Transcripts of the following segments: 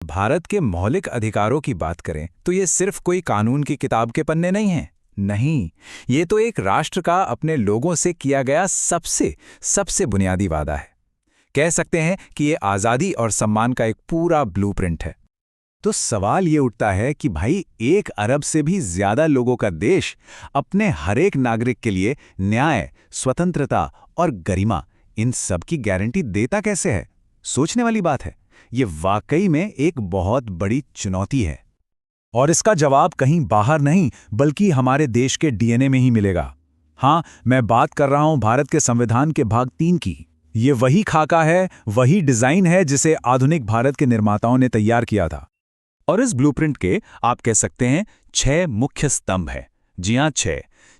भारत के मौलिक अधिकारों की बात करें तो ये सिर्फ कोई कानून की किताब के पन्ने नहीं हैं। नहीं, ये तो एक राष्ट्र का अपने लोगों से किया गया सबसे सबसे बुनियादी वादा है। कह सकते हैं कि ये आज़ादी और सम्मान का एक पूरा ब्लूप्रिंट है। तो सवाल ये उठता है कि भाई 1 अरब से भी ज्यादा लोगों का देश अपने हर एक नागरिक के लिए न्याय, स्वतंत्रता और गरिमा, इन सब की गारंटी देता कैसे है? सोचने वाली बात है। ये वाकई में एक बहुत बड़ी चुनौती है। और इसका जवाब कहीं बाहर नहीं बल्कि हमारे देश के डीएनए में ही मिलेगा। हाँ, मैं बात कर रहा हूं भारत के संविधान के भाग 3 की। ये वही खाका है, वही डिजाइन है जिसे आधुनिक भारत के निर्माताओं ने तैयार किया था। और इस ब्लूप्रिंट के आप कह सकते हैं 6 मुख्य स्तंभ हैं। जी हां,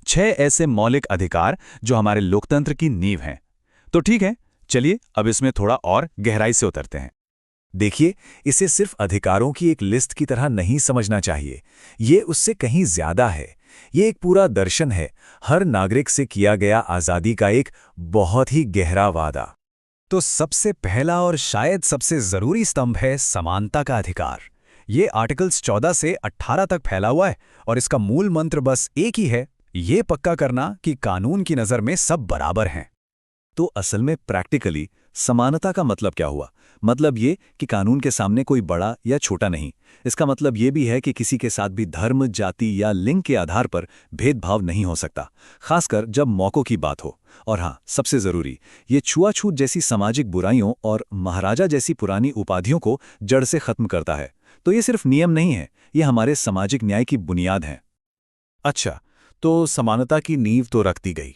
6 ऐसे मौलिक अधिकार जो हमारे लोकतंत्र की नींव हैं। तो ठीक है, चलिए अब इसमें थोड़ा और गहराई से उतरते हैं। देखिए, इसे सिर्फ अधिकारों की एक लिस्ट की तरह नहीं समझना चाहिए। ये उससे कहीं ज्यादा है। ये एक पूरा दर्शन है, हर नागरिक से किया गया आज़ादी का एक बहुत ही गहरा वादा। तो सबसे पहला और शायद सबसे जरूरी स्तंभ है समानता का अधिकार। ये आर्टिकल्स 14 से 18 तक फैला हुआ है और इसका मूल मंत्र बस एक ही है, ये पक्का करना कि कानून की नज़र में सब बराबर हैं। तो असल में प्रैक्टिकली समानता का मतलब क्या हुआ? मतलब ये कि कानून के सामने कोई बड़ा या छोटा नहीं। इसका मतलब ये भी है कि किसी के साथ भी धर्म, जाति या लिंग के आधार पर भेदभाव नहीं हो सकता, खासकर जब मौकों की बात हो। और हाँ, सबसे जरूरी, ये छुआछूत जैसी सामाजिक बुराइयों और महाराजा जैसी पुरानी उपाधियों को जड़ से खत्म करता है। तो ये सिर्फ नियम नहीं है, ये हमारे सामाजिक न्याय की बुनियाद है। अच्छा, तो समानता की नींव तो रख दी गई।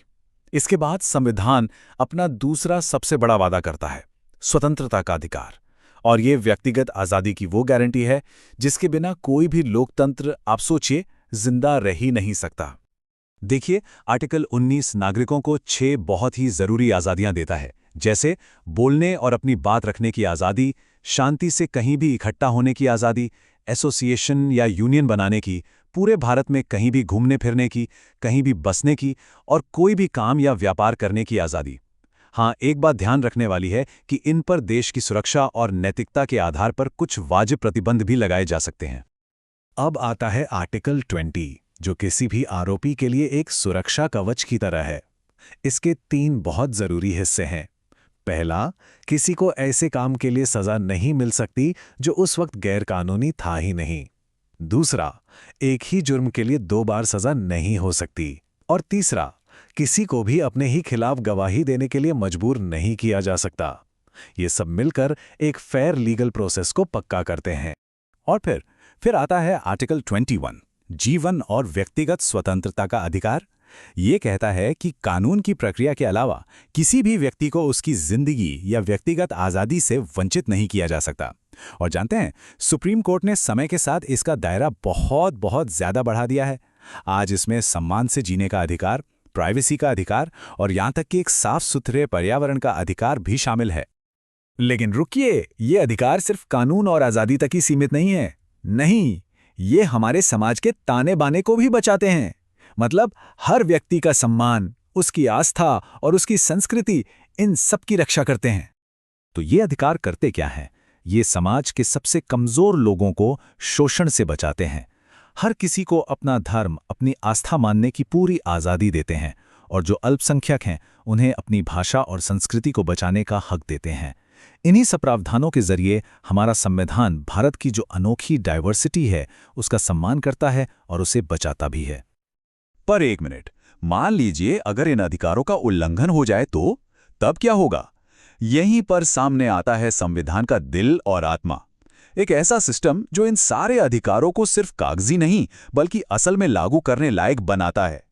इसके बाद संविधान अपना दूसरा सबसे बड़ा वादा करता है, स्वतंत्रता का अधिकार। और ये व्यक्तिगत आज़ादी की वो गारंटी है जिसके बिना कोई भी लोकतंत्र, आप सोचिए, जिंदा रह ही नहीं सकता। देखिए, आर्टिकल 19 नागरिकों को 6 बहुत ही जरूरी आज़ादियां देता है, जैसे बोलने और अपनी बात रखने की आज़ादी, शांति से कहीं भी इकट्ठा होने की आज़ादी, एसोसिएशन या यूनियन बनाने की, पूरे भारत में कहीं भी घूमने फिरने की, कहीं भी बसने की और कोई भी काम या व्यापार करने की आज़ादी। हाँ, एक बात ध्यान रखने वाली है कि इन पर देश की सुरक्षा और नैतिकता के आधार पर कुछ वाजिब प्रतिबंध भी लगाए जा सकते हैं। अब आता है आर्टिकल 20, जो किसी भी आरोपी के लिए एक सुरक्षा कवच की तरह है। इसके 3 बहुत जरूरी हिस्से हैं। पहला, किसी को ऐसे काम के लिए सजा नहीं मिल सकती जो उस वक्त गैरकानूनी था ही नहीं। दूसरा, एक ही जुर्म के लिए 2 बार सजा नहीं हो सकती। और तीसरा, किसी को भी अपने ही खिलाफ गवाही देने के लिए मजबूर नहीं किया जा सकता। ये सब मिलकर एक फेयर लीगल प्रोसेस को पक्का करते हैं। और फिर आता है आर्टिकल 21, जीवन और व्यक्तिगत स्वतंत्रता का अधिकार। ये कहता है कि कानून की प्रक्रिया के अलावा किसी भी व्यक्ति को उसकी जिंदगी या व्यक्तिगत आज़ादी से वंचित नहीं किया जा सकता। और जानते हैं, सुप्रीम कोर्ट ने समय के साथ इसका दायरा बहुत बहुत ज्यादा बढ़ा दिया है। आज इसमें सम्मान से जीने का अधिकार, प्राइवेसी का अधिकार और यहां तक कि एक साफ सुथरे पर्यावरण का अधिकार भी शामिल है। लेकिन रुकिए, ये अधिकार सिर्फ कानून और आज़ादी तक ही सीमित नहीं है। नहीं, ये हमारे समाज के ताने बाने को भी बचाते हैं। मतलब हर व्यक्ति का सम्मान, उसकी आस्था और उसकी संस्कृति, इन सब की रक्षा करते हैं। तो ये अधिकार करते क्या हैं? ये समाज के सबसे कमजोर लोगों को शोषण से बचाते हैं। हर किसी को अपना धर्म, अपनी आस्था मानने की पूरी आज़ादी देते हैं। और जो अल्पसंख्यक हैं, उन्हें अपनी भाषा और संस्कृति को बचाने का हक देते हैं। इन्हीं सब प्रावधानों के जरिए हमारा संविधान भारत की जो अनोखी डाइवर्सिटी है, उसका सम्मान करता है और उसे बचाता भी है। पर एक मिनट, मान लीजिए अगर इन अधिकारों का उल्लंघन हो जाए तो तब क्या होगा? यहीं पर सामने आता है संविधान का दिल और आत्मा। एक ऐसा सिस्टम जो इन सारे अधिकारों को सिर्फ कागजी नहीं बल्कि असल में लागू करने लायक बनाता है।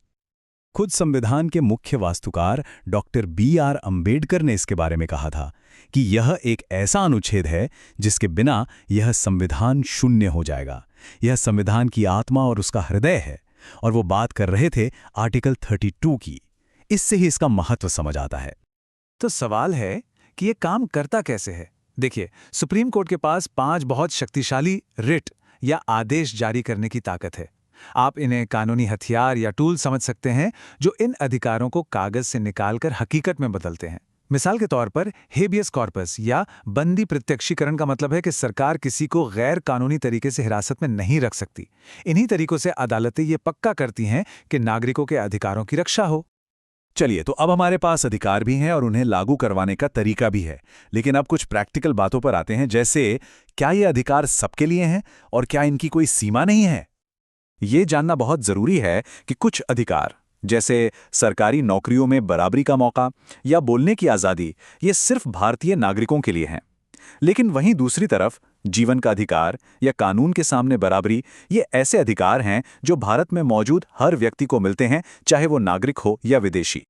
खुद संविधान के मुख्य वास्तुकार डॉक्टर B.R. अंबेडकर ने इसके बारे में कहा था कि यह एक ऐसा अनुच्छेद है जिसके बिना यह संविधान शून्य हो जाएगा। यह संविधान की आत्मा और उसका हृदय है। और वो बात कर रहे थे आर्टिकल 32 की। इससे ही इसका महत्व समझ आता है। तो सवाल है कि ये काम करता कैसे है? देखिए, सुप्रीम कोर्ट के पास 5 बहुत शक्तिशाली रिट या आदेश जारी करने की ताकत है। आप इन्हें कानूनी हथियार या टूल समझ सकते हैं जो इन अधिकारों को कागज से निकालकर हकीकत में बदलते हैं। मिसाल के तौर पर हेबियस कॉर्पस या बंदी प्रत्यक्षीकरण का मतलब है कि सरकार किसी को गैर कानूनी तरीके से हिरासत में नहीं रख सकती। इन्हीं तरीकों से अदालतें ये पक्का करती हैं कि नागरिकों के अधिकारों की रक्षा हो। चलिए, तो अब हमारे पास अधिकार भी हैं और उन्हें लागू करवाने का तरीका भी है। लेकिन अब कुछ प्रैक्टिकल बातों पर आते हैं, जैसे क्या ये अधिकार सबके लिए हैं और क्या इनकी कोई सीमा नहीं है? ये जानना बहुत जरूरी है कि कुछ अधिकार, जैसे सरकारी नौकरियों में बराबरी का मौका या बोलने की आज़ादी, ये सिर्फ भारतीय नागरिकों के लिए हैं। लेकिन वहीं दूसरी तरफ जीवन का अधिकार या कानून के सामने बराबरी, ये ऐसे अधिकार हैं जो भारत में मौजूद हर व्यक्ति को मिलते हैं, चाहे वो नागरिक हो या विदेशी।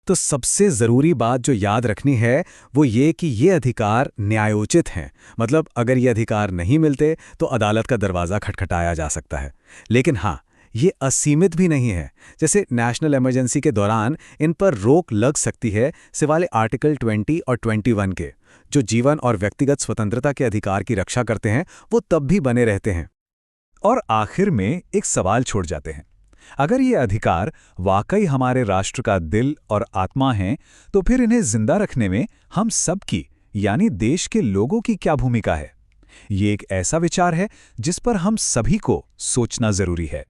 तो सबसे ज़रूरी बात जो याद रखनी है वो ये कि ये अधिकार न्यायोचित हैं। मतलब अगर ये अधिकार नहीं मिलते तो अदालत का दरवाज़ा खटखटाया जा सकता है। लेकिन हाँ, ये असीमित भी नहीं है। जैसे नेशनल इमरजेंसी के दौरान इन पर रोक लग सकती है, सिवाय आर्टिकल 20 और 21 के, जो जीवन और व्यक्तिगत स्वतंत्रता के अधिकार की रक्षा करते हैं, वो तब भी बने रहते हैं। और आखिर में एक सवाल छोड़ जाते हैं, अगर ये अधिकार वाकई हमारे राष्ट्र का दिल और आत्मा हैं, तो फिर इन्हें जिंदा रखने में हम सबकी, यानी देश के लोगों की क्या भूमिका है? ये एक ऐसा विचार है जिस पर हम सभी को सोचना जरूरी है।